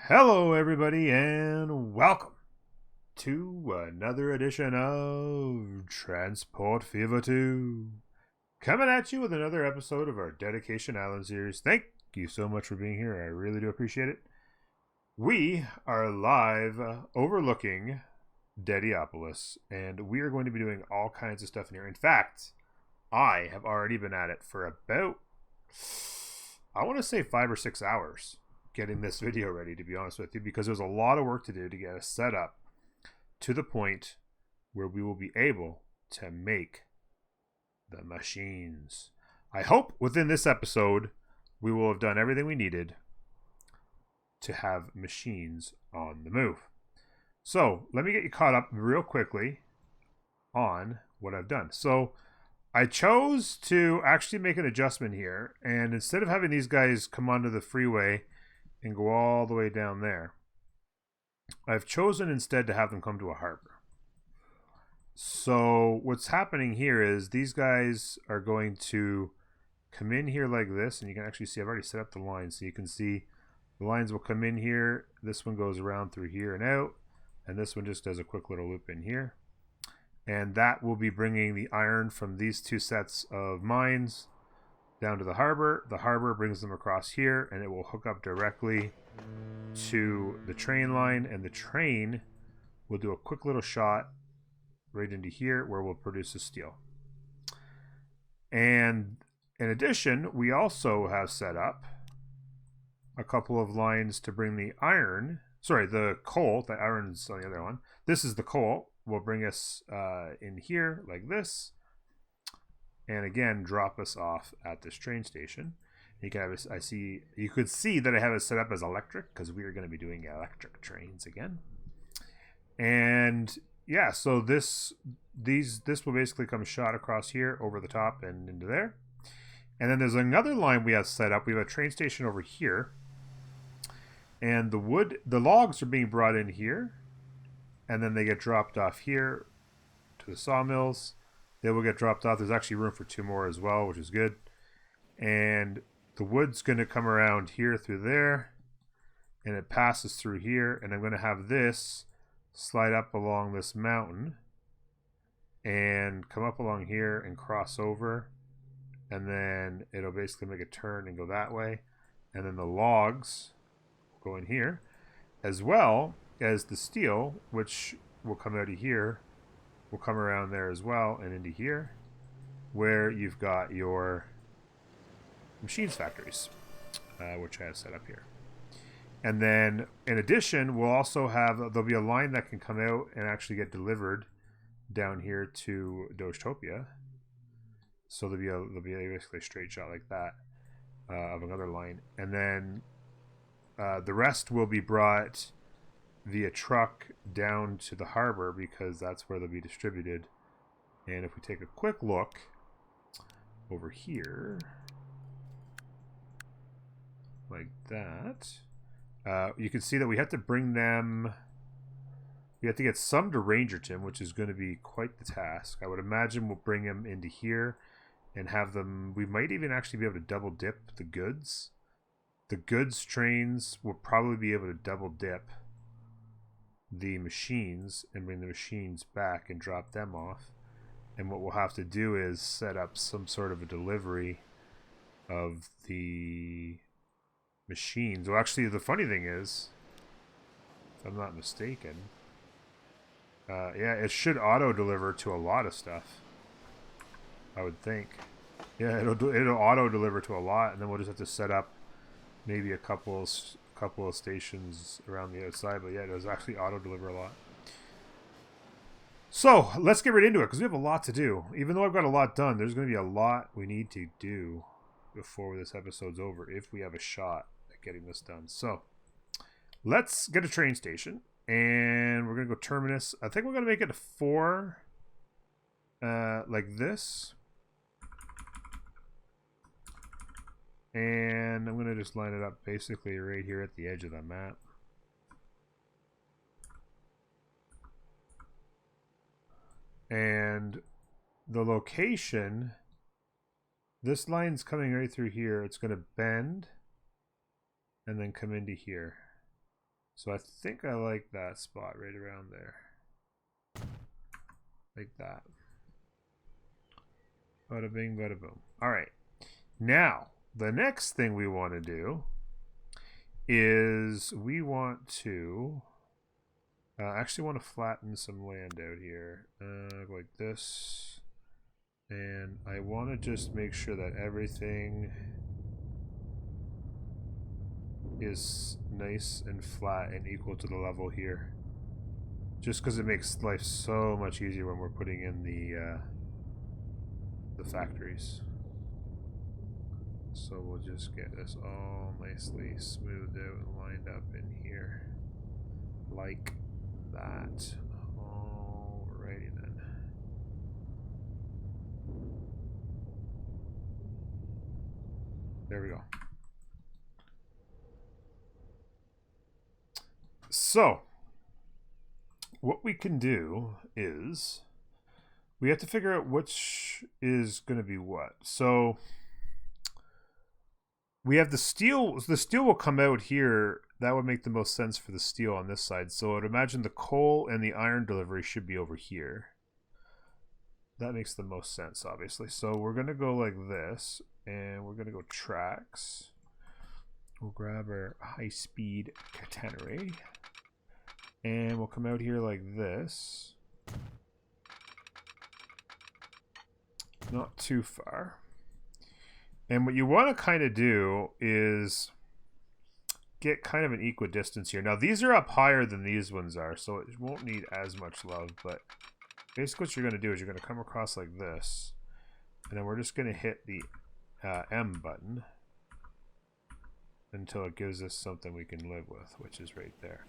Hello, everybody, and welcome to another edition of Transport Fever 2. Coming at you with another episode of our Dedication Island series. Thank you so much for being here. I really do appreciate it. We are live overlooking Dediopolis, and we are going to be doing all kinds of stuff in here. In fact, I have already been at it for about, I want to say 5 or 6 hours getting this video ready, to be honest with you, because there's a lot of work to do to get us set up to the point where we will be able to make the machines. I hope within this episode we will have done everything we needed to have machines on the move. So let me get you caught up real quickly on what I've done. So I chose to actually make an adjustment here, and instead of having these guys come onto the freeway and go all the way down there, I've chosen instead to have them come to a harbor. So what's happening here is these guys are going to come in here like this, and you can actually see I've already set up the lines, so you can see the lines will come in here. This one goes around through here and out, and this one just does a quick little loop in here, and that will be bringing the iron from these two sets of mines down to the harbor. The harbor brings them across here, and it will hook up directly to the train line, and the train will do a quick little shot right into here where we'll produce the steel. And in addition, we also have set up a couple of lines to bring the iron, the coal. The iron's on the other one. This is the coal. Will bring us in here like this, and again drop us off at this train station. You can have you could see that I have it set up as electric because we are going to be doing electric trains again. And yeah, so this will basically come shot across here over the top and into there. And then there's another line we have set up. We have a train station over here, and the logs are being brought in here, and then they get dropped off here to the sawmills. They will get dropped off. There's actually room for 2 more as well, which is good. And the wood's going to come around here through there, and it passes through here, and I'm going to have this slide up along this mountain and come up along here and cross over, and then it'll basically make a turn and go that way, and then the logs go in here, as well as the steel, which will come out of here, will come around there as well and into here, where you've got your machines factories, which I have set up here. And then in addition, we'll also have, there'll be a line that can come out and actually get delivered down here to Dogetopia. So there'll be basically a straight shot like that of another line, and then the rest will be brought via truck down to the harbor because that's where they'll be distributed. And if we take a quick look over here like that, you can see that we have to bring them, we have to get some to Rangerton, which is going to be quite the task. I would imagine we'll bring them into here and have them, we might even actually be able to double dip the goods. The goods trains will probably be able to double dip the machines and bring the machines back and drop them off. And what we'll have to do is set up some sort of a delivery of the machines. Well, actually, the funny thing is, if I'm not mistaken, yeah, it should auto deliver to a lot of stuff, I would think. Yeah, it'll auto deliver to a lot, and then we'll just have to set up maybe a couple of stations around the outside. But yeah, it does actually auto deliver a lot. So let's get right into it, because we have a lot to do. Even though I've got a lot done, there's going to be a lot we need to do before this episode's over if we have a shot at getting this done. So let's get a train station, and we're going to go terminus. I think we're going to make it a 4 like this. And I'm going to just line it up basically right here at the edge of the map. And the location, this line's coming right through here. It's going to bend and then come into here. So I think I like that spot right around there. Like that. Bada bing, bada boom. All right. Now, the next thing we want to do is we want to actually want to flatten some land out here. Go like this. And I want to just make sure that everything is nice and flat and equal to the level here. Just because it makes life so much easier when we're putting in the factories. So we'll just get this all nicely smoothed out and lined up in here. Like that. Alrighty then. There we go. So, what we can do is we have to figure out which is going to be what. So, we have the steel. The steel will come out here. That would make the most sense for the steel on this side. So, I'd imagine the coal and the iron delivery should be over here. That makes the most sense, obviously. So, we're going to go like this, and we're going to go tracks. We'll grab our high-speed catenary. And we'll come out here like this. Not too far. And what you want to kind of do is get kind of an equidistance here. Now, these are up higher than these ones are, so it won't need as much love. But basically what you're going to do is you're going to come across like this. And then we're just going to hit the M button until it gives us something we can live with, which is right there.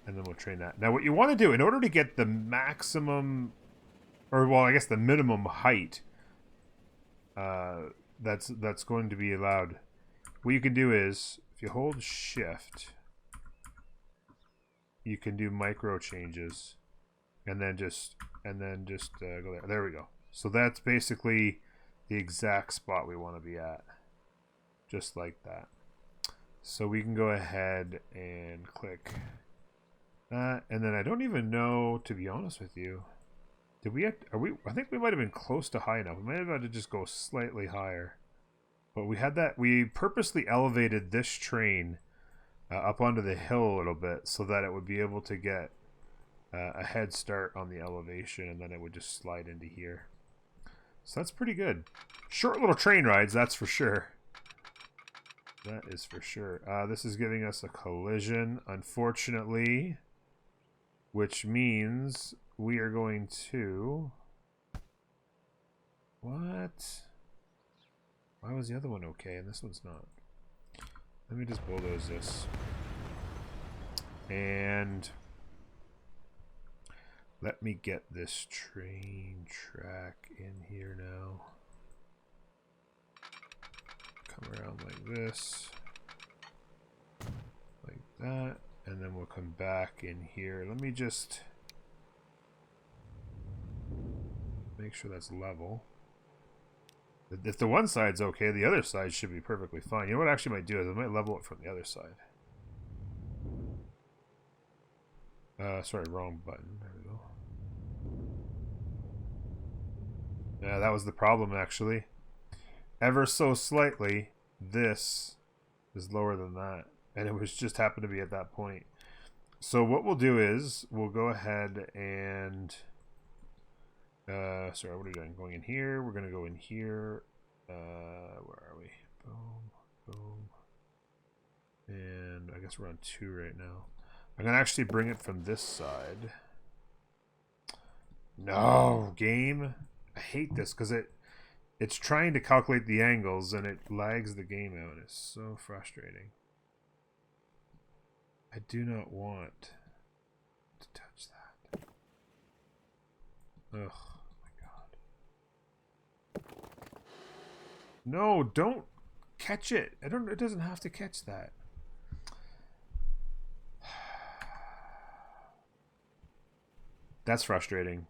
And then we'll train that. Now, what you want to do, in order to get the maximum, or well, I guess the minimum height that's going to be allowed, what you can do is, if you hold Shift, you can do micro changes, and then just go there. There we go. So that's basically the exact spot we want to be at, just like that. So we can go ahead and click that, and then I don't even know, to be honest with you, did we have, I think we might have been close to high enough. We might have had to just go slightly higher, but we purposely elevated this train up onto the hill a little bit so that it would be able to get a head start on the elevation, and then it would just slide into here. So that's pretty good. Short little train rides, that's for sure. That is for sure. This is giving us a collision, unfortunately, which means we are going to... What? Why was the other one okay and this one's not? Let me just bulldoze this. And let me get this train track in here now. Come around like this. Like that. And then we'll come back in here. Let me just make sure that's level. If the one side's okay, the other side should be perfectly fine. You know what I actually might do is I might level it from the other side. Sorry, wrong button. There we go. Yeah, that was the problem actually. Ever so slightly, this is lower than that. And it was just happened to be at that point. So what we'll do is we'll go ahead and sorry, what are we doing? Going in here. We're gonna go in here. Where are we? Boom, boom. And I guess we're on 2 right now. I'm gonna actually bring it from this side. No, game. I hate this because it's trying to calculate the angles and it lags the game out. It's so frustrating. I do not want to touch that. Ugh, my God. No, don't catch it. It doesn't have to catch that. That's frustrating.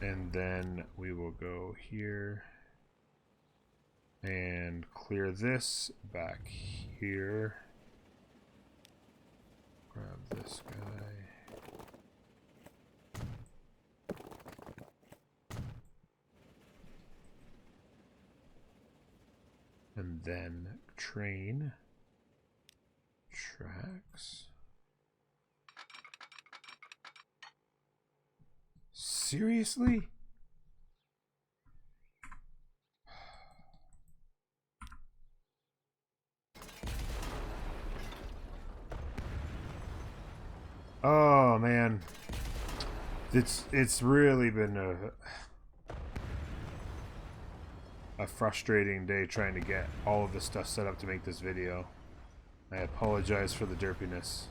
And then we will go here and clear this back here. Grab this guy. And then train tracks. Seriously? Oh man. It's really been a frustrating day trying to get all of this stuff set up to make this video. I apologize for the derpiness.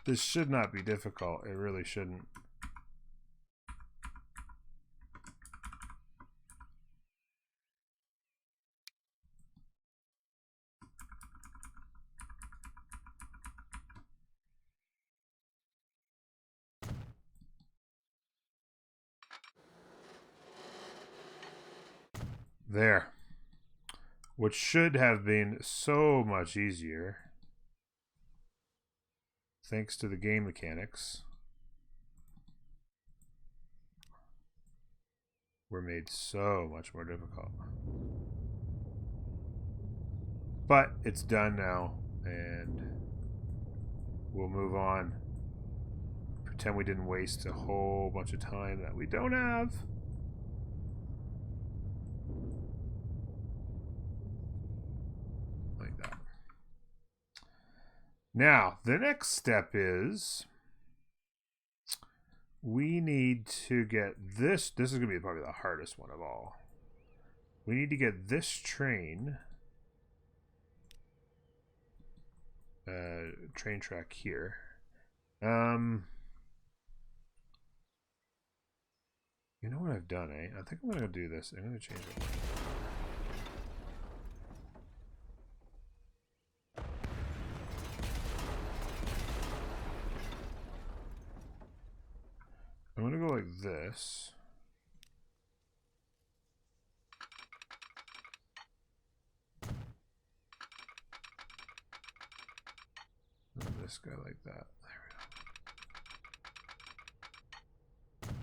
This should not be difficult. It really shouldn't. There. Which should have been so much easier. Thanks to the game mechanics. Were made so much more difficult. But it's done now, and we'll move on. Pretend we didn't waste a whole bunch of time that we don't have. Like that. Now, the next step is we need to get this. This is going to be probably the hardest one of all. We need to get this train track here. You know what I've done, eh? I think I'm going to do this. I'm going to change it. I'm going to go like this. And this guy like that. There we go.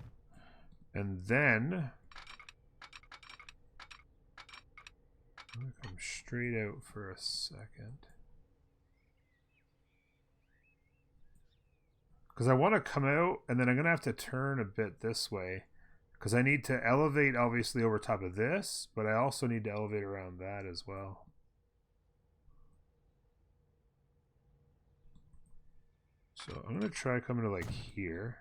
And then I'm going to come straight out for a second. Because I want to come out, and then I'm going to have to turn a bit this way. Because I need to elevate, obviously, over top of this, but I also need to elevate around that as well. So I'm going to try coming to like here.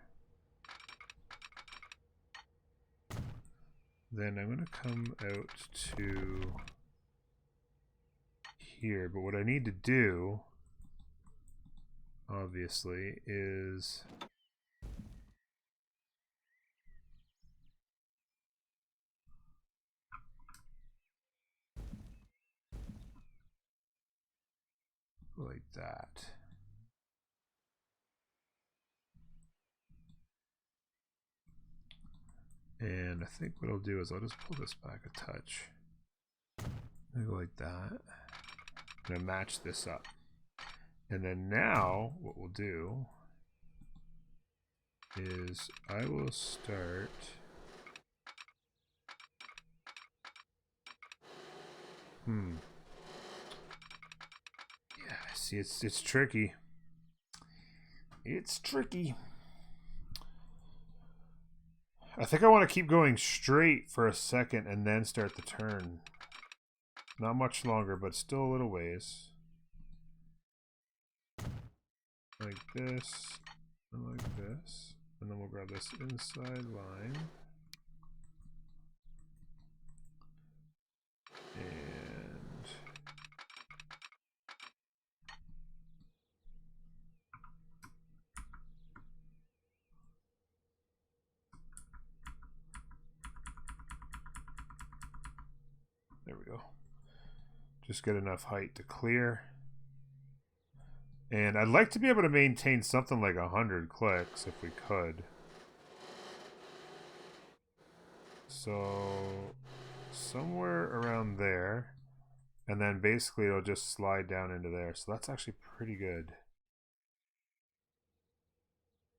Then I'm going to come out to here. But what I need to do, obviously, is like that. And I think what I'll do is I'll just pull this back a touch. I'll go like that. I'm going to match this up. And then now what we'll do is I will start yeah, see, it's tricky. It's tricky. I think I want to keep going straight for a second and then start the turn. Not much longer, but still a little ways. Like this, and like this. And then we'll grab this inside line. And there we go. Just get enough height to clear. And I'd like to be able to maintain something like 100 clicks if we could. So somewhere around there, and then basically it'll just slide down into there. So that's actually pretty good.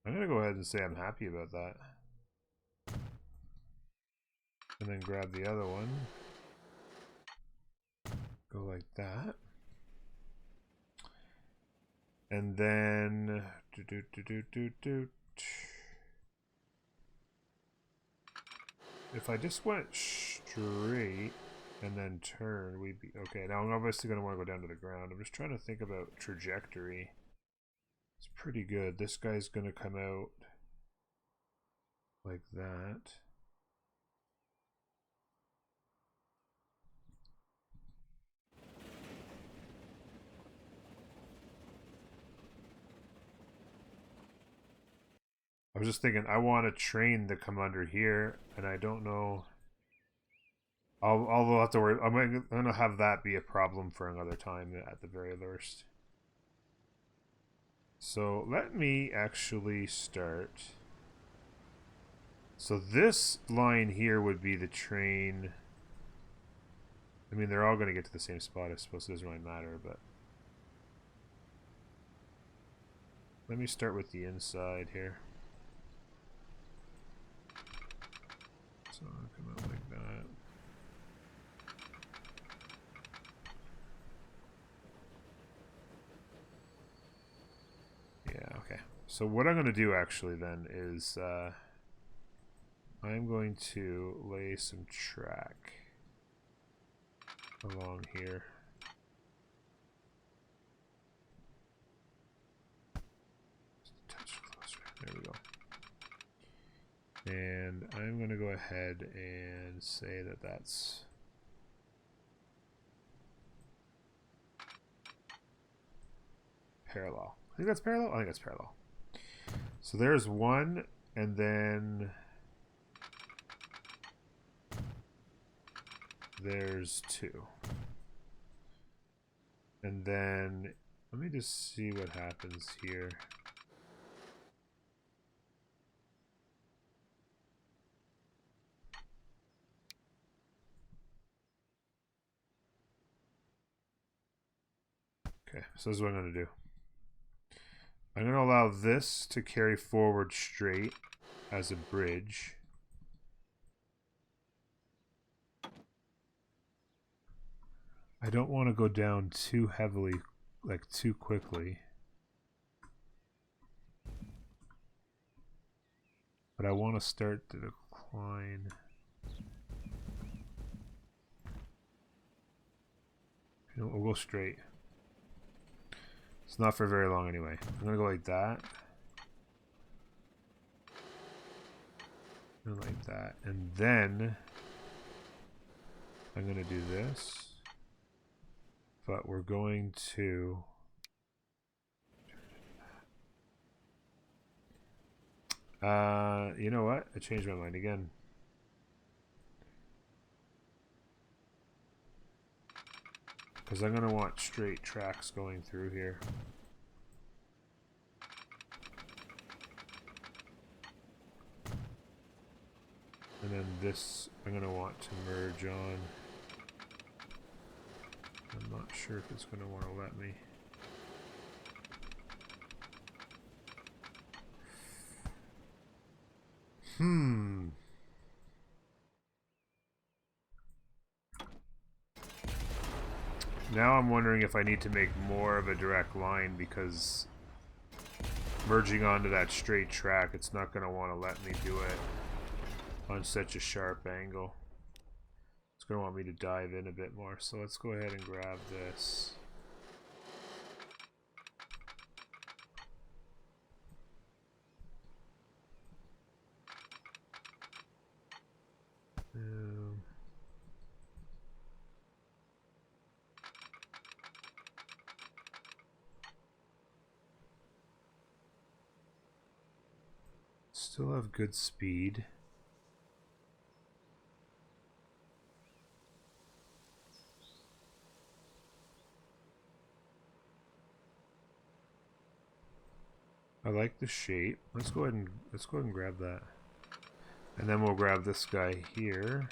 I'm gonna go ahead and say I'm happy about that. And then grab the other one. Go like that. And then if I just went straight and then turn, we'd be okay. Now I'm obviously gonna want to go down to the ground. I'm just trying to think about trajectory. It's pretty good. This guy's gonna come out like that. I was just thinking I want a train to come under here, and I don't know. I'll have to worry. I'm gonna have that be a problem for another time at the very worst. So let me actually start. So this line here would be the train. I mean, they're all going to get to the same spot, I suppose. It doesn't really matter, but let me start with the inside here. So I'll come out like that. Yeah, okay. So what I'm going to do actually then is I'm going to lay some track along here. Just a touch closer. There we go. And I'm going to go ahead and say that that's parallel. I think that's parallel? I think that's parallel. So there's one, and then there's two. And then let me just see what happens here. Okay, so this is what I'm going to do. I'm going to allow this to carry forward straight as a bridge. I don't want to go down too heavily, like too quickly. But I want to start to decline. You know, we'll go straight. It's not for very long anyway. I'm going to go like that. And like that. And then I'm going to do this. But we're going to you know what? I changed my mind again. Because I'm going to want straight tracks going through here. And then this I'm going to want to merge on. I'm not sure if it's going to want to let me. Now I'm wondering if I need to make more of a direct line, because merging onto that straight track, it's not going to want to let me do it on such a sharp angle. It's going to want me to dive in a bit more. So let's go ahead and grab this. Still have good speed. I like the shape. Let's go ahead and grab that. And then we'll grab this guy here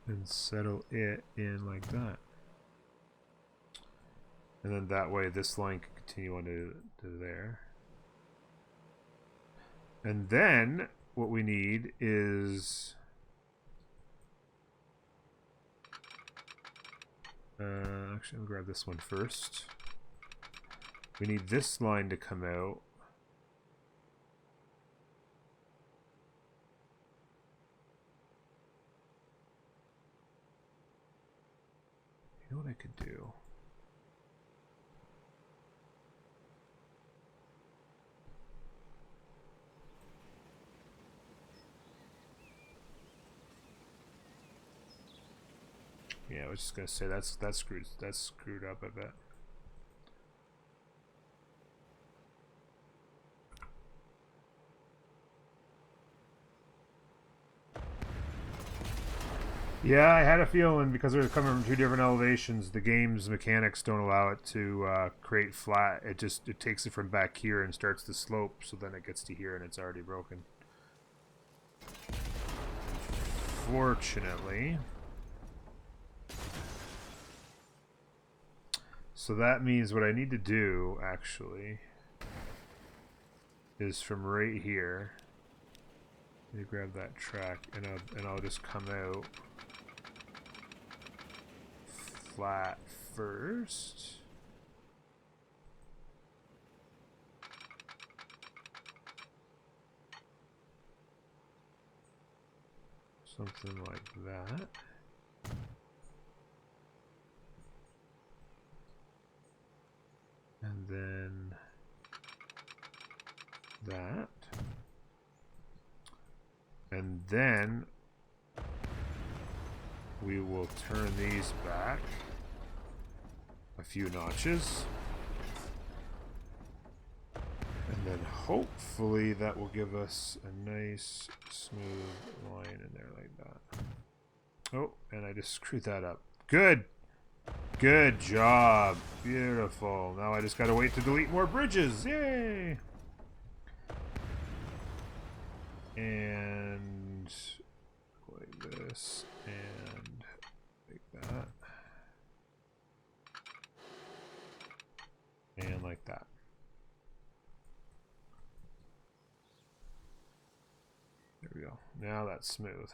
and settle it in like that. And then that way this line can continue on to there. And then what we need is actually, I'll grab this one first. We need this line to come out. You know what I could do? Yeah, I was just gonna say that's screwed up, I bet. Yeah, I had a feeling because they're coming from two different elevations, the game's mechanics don't allow it to create flat. It takes it from back here and starts the slope, so then it gets to here and it's already broken. Fortunately. So that means what I need to do, actually, is from right here. You grab that track, and I'll just come out flat first. Something like that. And then that. And then we will turn these back a few notches. And then hopefully that will give us a nice smooth line in there like that. Oh, and I just screwed that up. Good! Good job. Beautiful. Now I just gotta wait to delete more bridges. Yay! And like this and like that. And like that. There we go. Now that's smooth.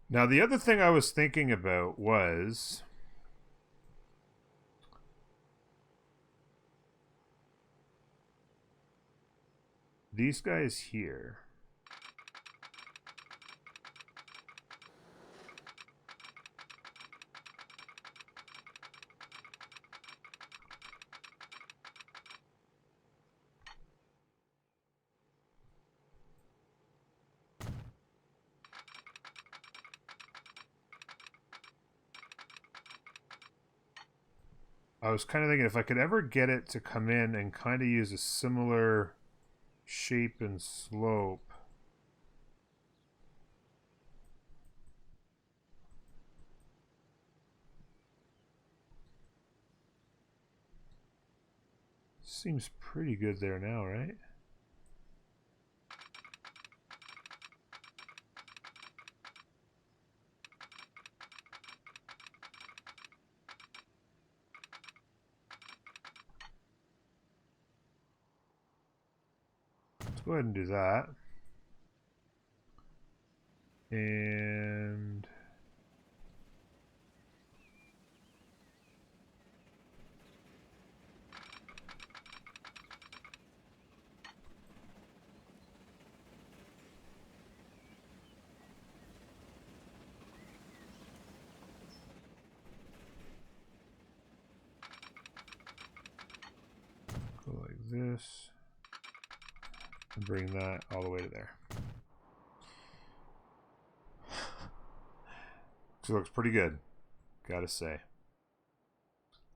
Now the other thing I was thinking about was these guys here. I was kind of thinking if I could ever get it to come in and kind of use a similar shape and slope. Seems pretty good there now, right? Let's go ahead and do that. And go like this. And bring that all the way to there. So it looks pretty good, gotta say.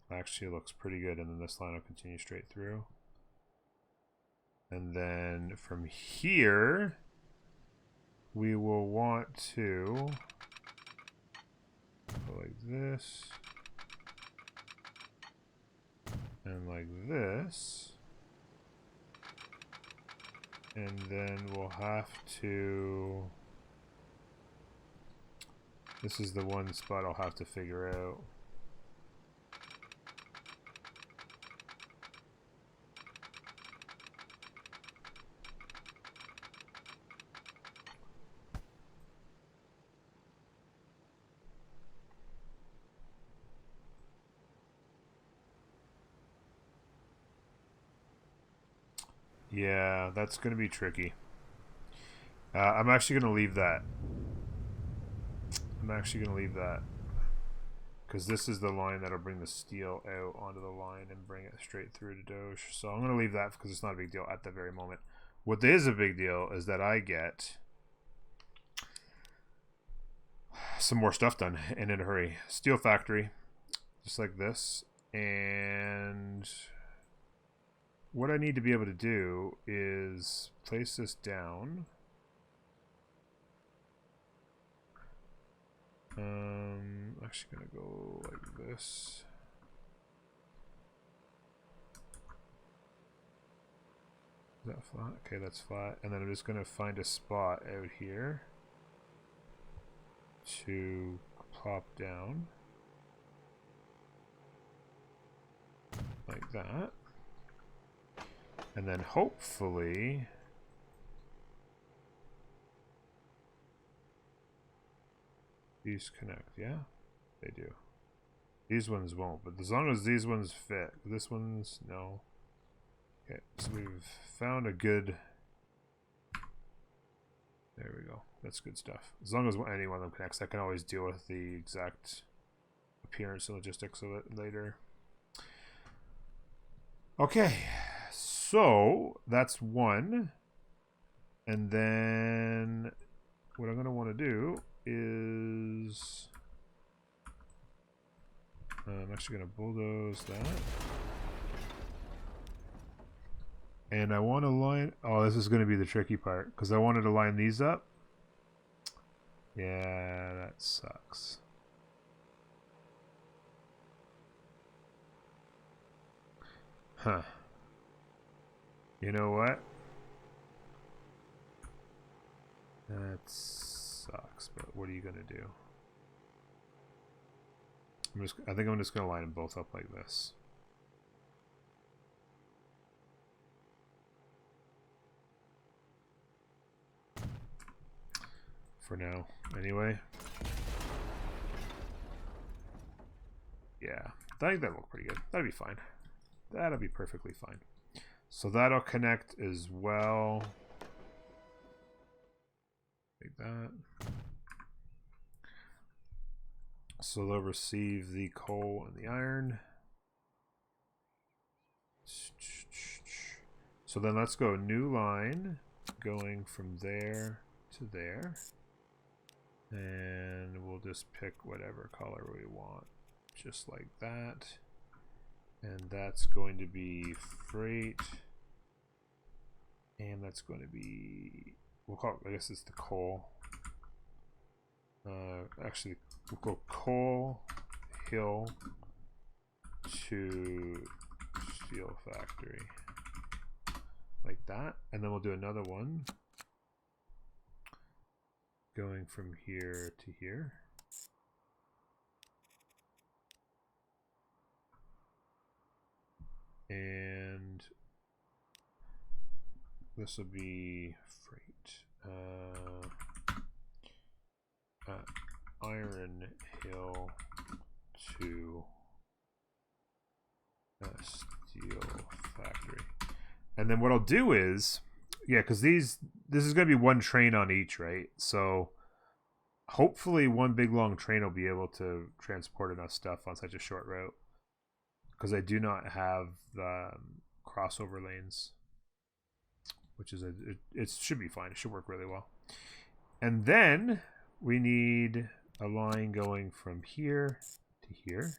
Actually looks pretty good, and then this line will continue straight through. And then from here, we will want to go like this. And like this. And then we'll have to... This is the one spot I'll have to figure out. Yeah, that's going to be tricky. I'm actually going to leave that. Because this is the line that'll bring the steel out onto the line and bring it straight through to Doge. So I'm going to leave that because it's not a big deal at the very moment. What is a big deal is that I get some more stuff done and in a hurry. Steel factory, just like this. And what I need to be able to do is place this down. Actually gonna go like this. Is that flat? Okay, that's flat. And then I'm just gonna find a spot out here to pop down. Like that. And then hopefully these connect, yeah? They do. These ones won't, but as long as these ones fit. This one's no. Okay, so we've found a good... There we go. That's good stuff. As long as any one of them connects, I can always deal with the exact appearance and logistics of it later. Okay, so that's one. And then what I'm going to want to do is... I'm actually going to bulldoze that. And I want to line... Oh, this is going to be the tricky part. Because I wanted to line these up. Yeah, that sucks. Huh. You know what? That sucks, but what are you going to do? I think I'm just going to line them both up like this. For now, anyway. Yeah, I think that'll look pretty good. That'll be fine. That'll be perfectly fine. So that'll connect as well. Like that. So they'll receive the coal and the iron. So then let's go new line going from there to there. And we'll just pick whatever color we want. Just like that. And that's going to be freight. And that's going to be, we'll call it, I guess it's the coal. Actually, we'll go coal hill to steel factory. Like that. And then we'll do another one. Going from here to here. And this will be freight. Iron Hill to steel factory. And then what I'll do is, yeah, because this is going to be one train on each, right? So hopefully one big long train will be able to transport enough stuff on such a short route. Because I do not have the crossover lanes, which is it should be fine. It should work really well. And then we need a line going from here to here.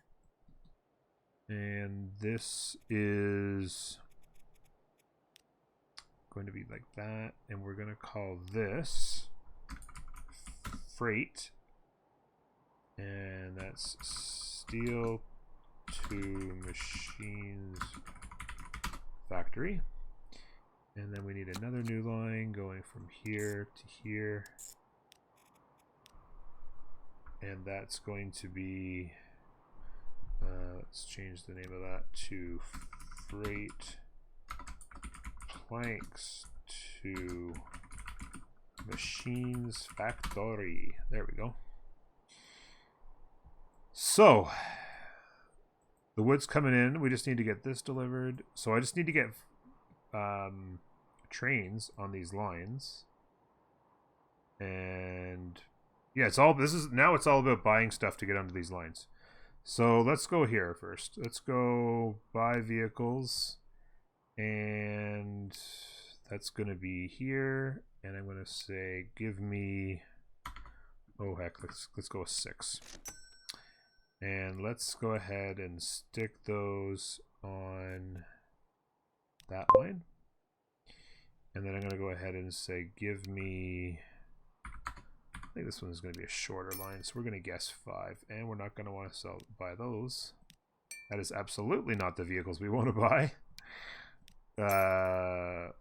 And this is going to be like that. And we're going to call this freight. And that's steel to machines factory. And then we need another new line going from here to here. And that's going to be, let's change the name of that to freight planks to machines factory. There we go. So the wood's coming in. We just need to get this delivered. So I just need to get trains on these lines. And yeah, it's all, now it's all about buying stuff to get onto these lines. So let's go here first. Let's go buy vehicles, and that's going to be here. And I'm going to say, give me, oh heck, let's go with 6. And let's go ahead and stick those on that line. And then I'm going to go ahead and say, give me, I think this one's going to be a shorter line, so we're going to guess 5. And we're not going to want to buy those. That is absolutely not the vehicles we want to buy. 5.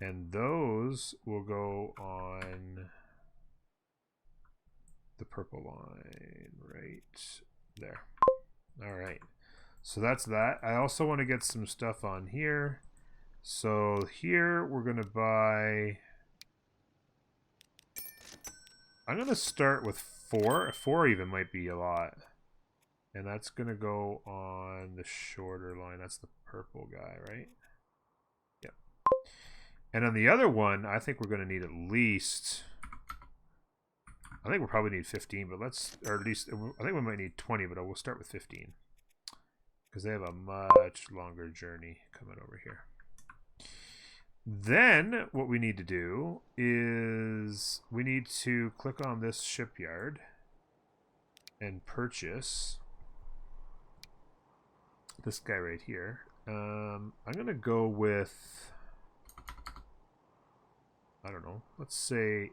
And those will go on the purple line right there. All right. So that's that. I also want to get some stuff on here. So here we're going to buy, I'm going to start with 4. 4 even might be a lot. And that's going to go on the shorter line. That's the purple guy, right? Yep. And on the other one, I think we're going to need at least, I think we'll probably need 15, but let's, or at least, I think we might need 20, but we'll start with 15. Because they have a much longer journey coming over here. Then what we need to do is we need to click on this shipyard and purchase this guy right here. I'm going to go with, I don't know, let's say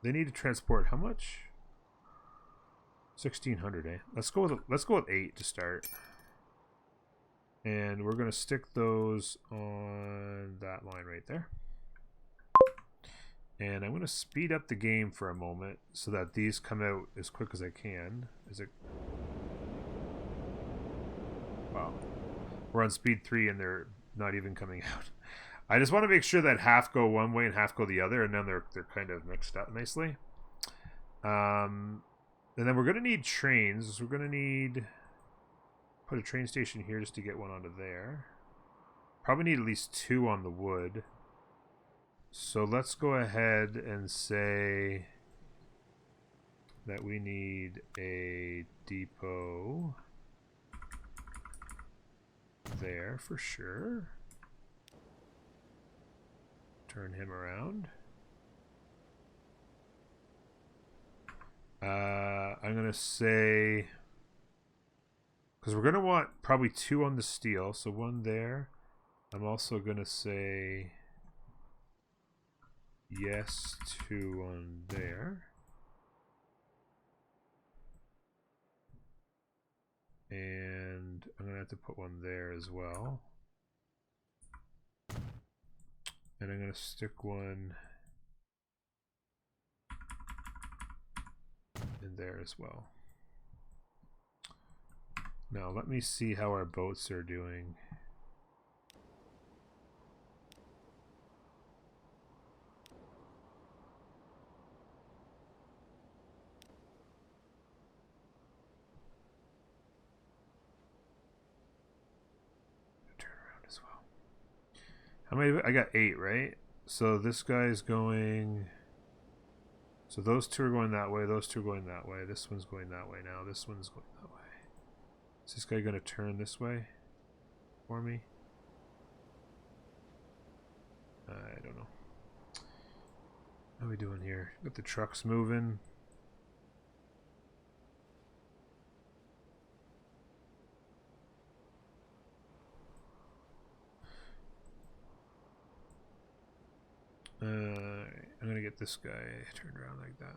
they need to transport how much? 1,600, eh? Let's go with 8 to start. And we're going to stick those on that line right there. And I'm going to speed up the game for a moment so that these come out as quick as I can. Wow. We're on speed 3 and they're not even coming out. I just want to make sure that half go one way and half go the other, and then they're kind of mixed up nicely. And then we're going to need trains. We're going to need, put a train station here just to get one onto there. Probably need at least 2 on the wood. So let's go ahead and say that we need a depot there for sure. Turn him around. I'm going to say, because we're going to want probably 2 on the steel, so 1 there. I'm also going to say yes to on there. And I'm going to have to put 1 there as well. And I'm going to stick 1 in there as well. Now let me see how our boats are doing. Turn around as well. How many? I got 8, right? So this guy's going. So those 2 are going that way. Those 2 are going that way. This one's going that way now. This one's going that way. Is this guy going to turn this way for me? I don't know. How are we doing here? Got the trucks moving. I'm going to get this guy turned around like that.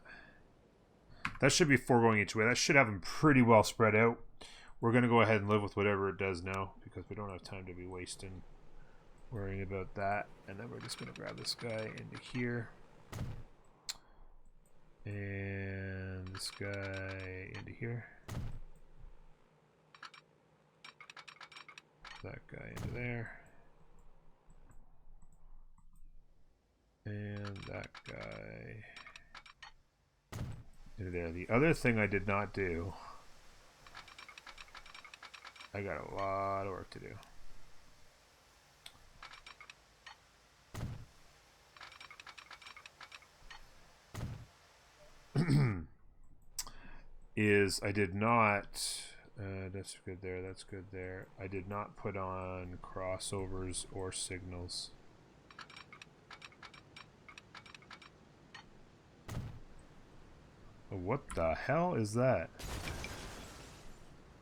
That should be 4 going each way. That should have them pretty well spread out. we're going to go ahead and live with whatever it does now because we don't have time to be wasting worrying about that. And then we're just going to grab this guy into here. And this guy into here. That guy into there. And that guy into there. The other thing I did not do, I got a lot of work to do. Is I did not, that's good there, that's good there. I did not put on crossovers or signals. What the hell is that?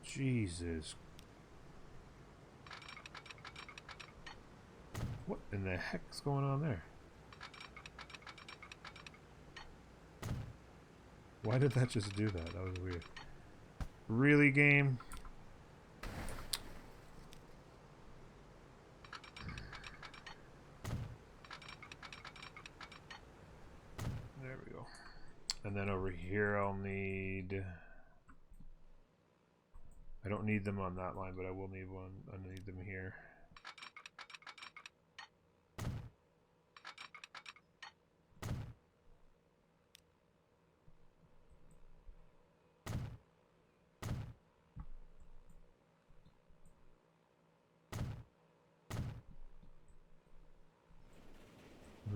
Jesus. What in the heck is going on there? Why did that just do that? That was weird. Really, game? There we go. And then over here I'll need... I don't need them on that line, but I will need one. I need them here.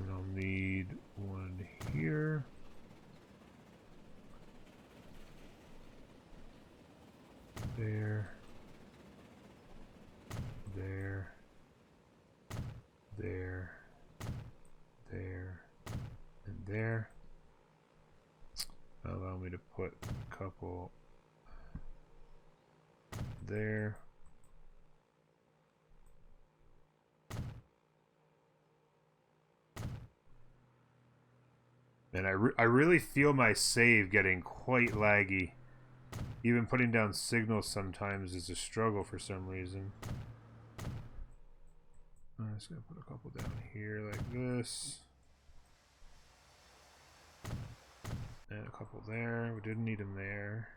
And I'll need one here. There. There. There. There. And there. Allow me to put a couple there. And I really feel my save getting quite laggy. Even putting down signals sometimes is a struggle for some reason. I'm just going to put a couple down here like this. And a couple there. We didn't need them there.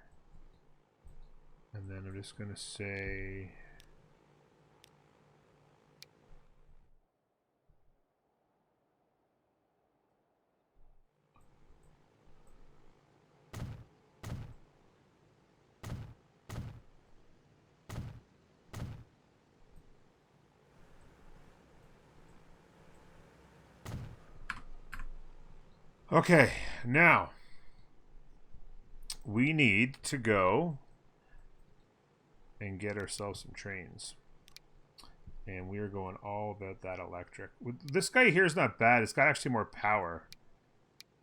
And then I'm just going to say... Okay, now we need to go and get ourselves some trains. And we are going all about that electric. This guy here is not bad. It's got actually more power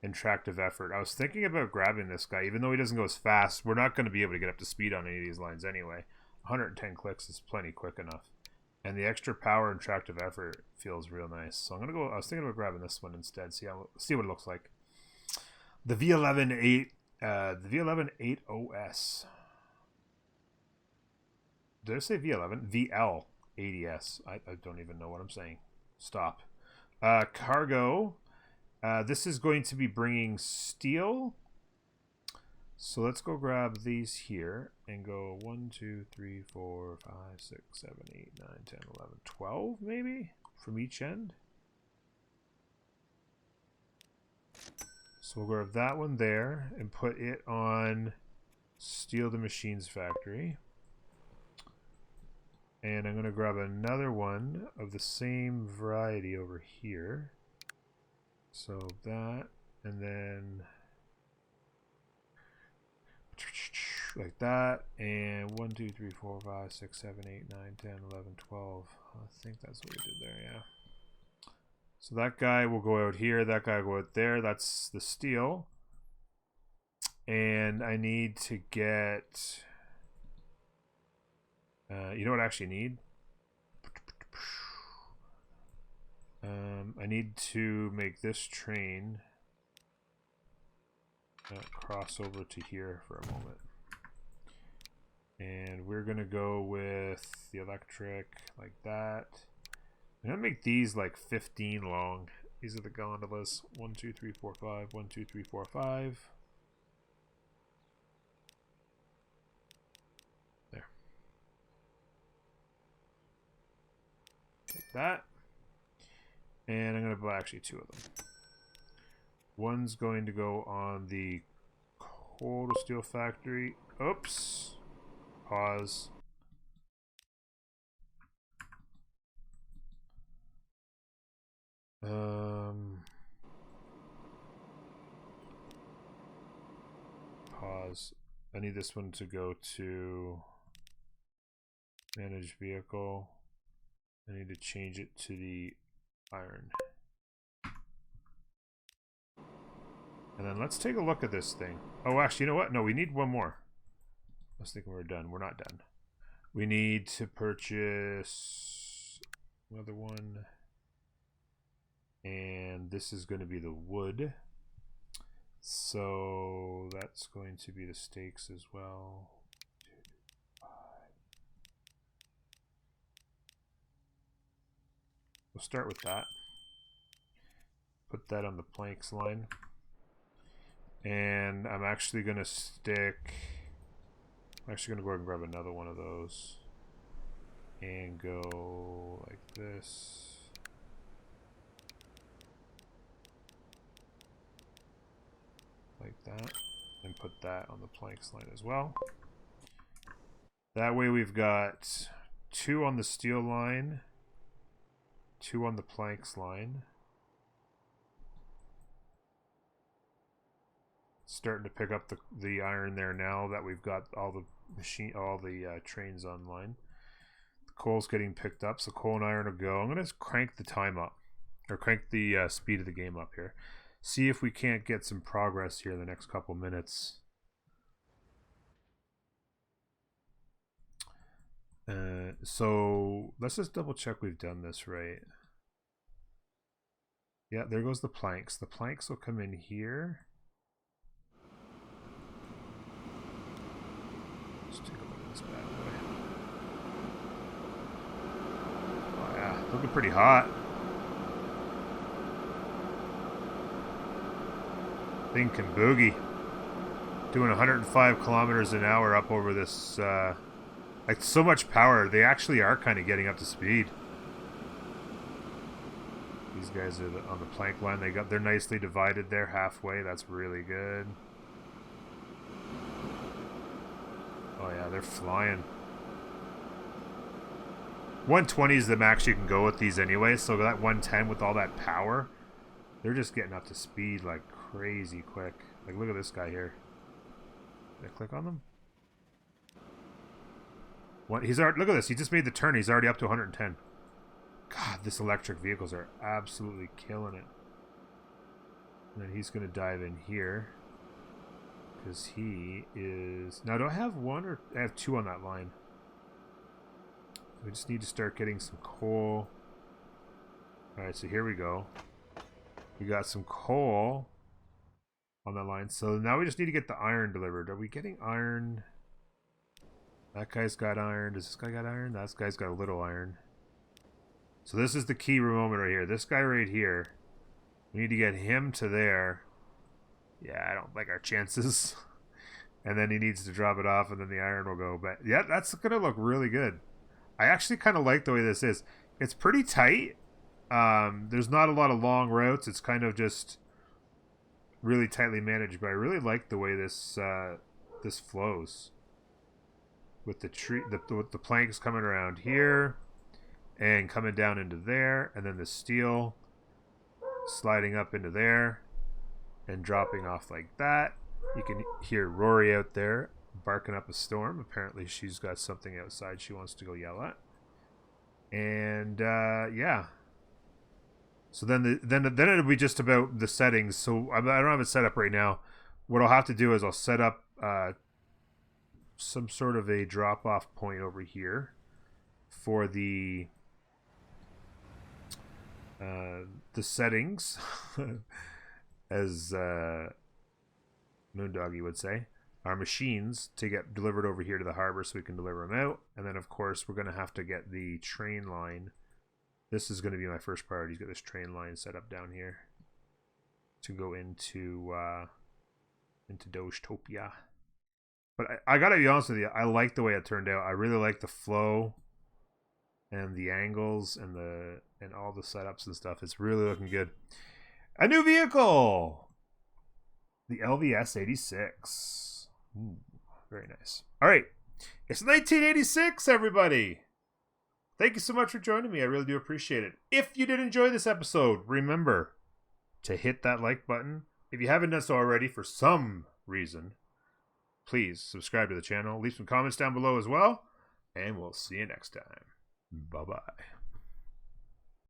and tractive effort. I was thinking about grabbing this guy. Even though he doesn't go as fast, we're not going to be able to get up to speed on any of these lines anyway. 110 clicks is plenty quick enough. And the extra power and tractive effort feels real nice. So I'm going to go... I was thinking about grabbing this one instead. See what it looks like. The V11 8OS. Did I say V11? VL80S. I don't even know what I'm saying. Stop. Cargo. This is going to be bringing steel. So let's go grab these here and go 1, 2, 3, 4, 5, 6, 7, 8, 9, 10, 11, 12 maybe from each end. So we'll grab that one there and put it on Steel the Machines Factory. And I'm going to grab another one of the same variety over here. So that, and then like that, and 1, 2, 3, 4, 5, 6, 7, 8, 9, 10, 11, 12. I think that's what we did there, yeah. So that guy will go out here, that guy will go out there. That's the steel. And I need to get... you know what I actually need? I need to make this train cross over to here for a moment. And we're gonna go with the electric like that. I'm gonna make these like 15 long. These are the gondolas. 1, 2, 3, 4, 5. 1, 2, 3, 4, 5. There. Like that. And I'm gonna buy actually 2 of them. One's going to go on the coal to steel factory. Oops. Pause. Pause. I need this one to go to manage vehicle. I need to change it to the iron. And then let's take a look at this thing. Oh, actually, you know what? No, we need one more. I was thinking we were done. We're not done. We need to purchase another one. And this is going to be the wood. So that's going to be the stakes as well. 2, 5. We'll start with that. Put that on the planks line. And I'm actually going to stick... I'm actually going to go ahead and grab another one of those. And go like this. Like that. And put that on the planks line as well. That way we've got 2 on the steel line. 2 on the planks line. Starting to pick up the iron there now that we've got all the trains online. The coal's getting picked up, so coal and iron will go. I'm going to crank the time up, or crank the speed of the game up here. See if we can't get some progress here in the next couple minutes. So let's just double check we've done this right. Yeah, there goes the planks. The planks will come in here. Let's take a look at this bad boy. Oh yeah, looking pretty hot. Thing can boogie. Doing 105 kilometers an hour up over this, like so much power. They actually are kind of getting up to speed. These guys are on the plank line. They're nicely divided there halfway. That's really good. Oh yeah, they're flying. 120 is the max you can go with these anyway, so that 110 with all that power, they're just getting up to speed like crazy quick. Like, look at this guy here. Did I click on them? What? He's already, look at this. He just made the turn. He's already up to 110. God, this electric vehicles are absolutely killing it. And then he's going to dive in here. Because he is... Now, do I have 1 or... I have 2 on that line. We just need to start getting some coal. Alright, so here we go. We got some coal on that line. So now we just need to get the iron delivered. Are we getting iron? That guy's got iron. Does this guy got iron? That guy's got a little iron. So this is the key moment right here. This guy right here. We need to get him to there. Yeah, I don't like our chances. And then he needs to drop it off, and then the iron will go. But yeah, that's going to look really good. I actually kind of like the way this is. It's pretty tight. There's not a lot of long routes. It's kind of just really tightly managed. But I really like the way this this flows. With the tree, with the planks coming around here, and coming down into there, and then the steel sliding up into there, and dropping off like that. You can hear Rory out there barking up a storm. Apparently she's got something outside she wants to go yell at. And yeah. So then it'll be just about the settings. So I don't have it set up right now. What I'll have to do is I'll set up some sort of a drop-off point over here for the settings, as Moondoggy would say. our machines to get delivered over here to the harbor so we can deliver them out. And then, of course, we're going to have to get the train line. This is going to be my first priority, to get this train line set up down here to go into Dogetopia. But I got to be honest with you, I like the way it turned out. I really like the flow and the angles and all the setups and stuff. It's really looking good. A new vehicle! The LVS 86. Ooh, very nice. All right. It's 1986, everybody. Thank you so much for joining me. I really do appreciate it. If you did enjoy this episode, remember to hit that like button. If you haven't done so already for some reason, please subscribe to the channel. Leave some comments down below as well. And we'll see you next time. Bye-bye.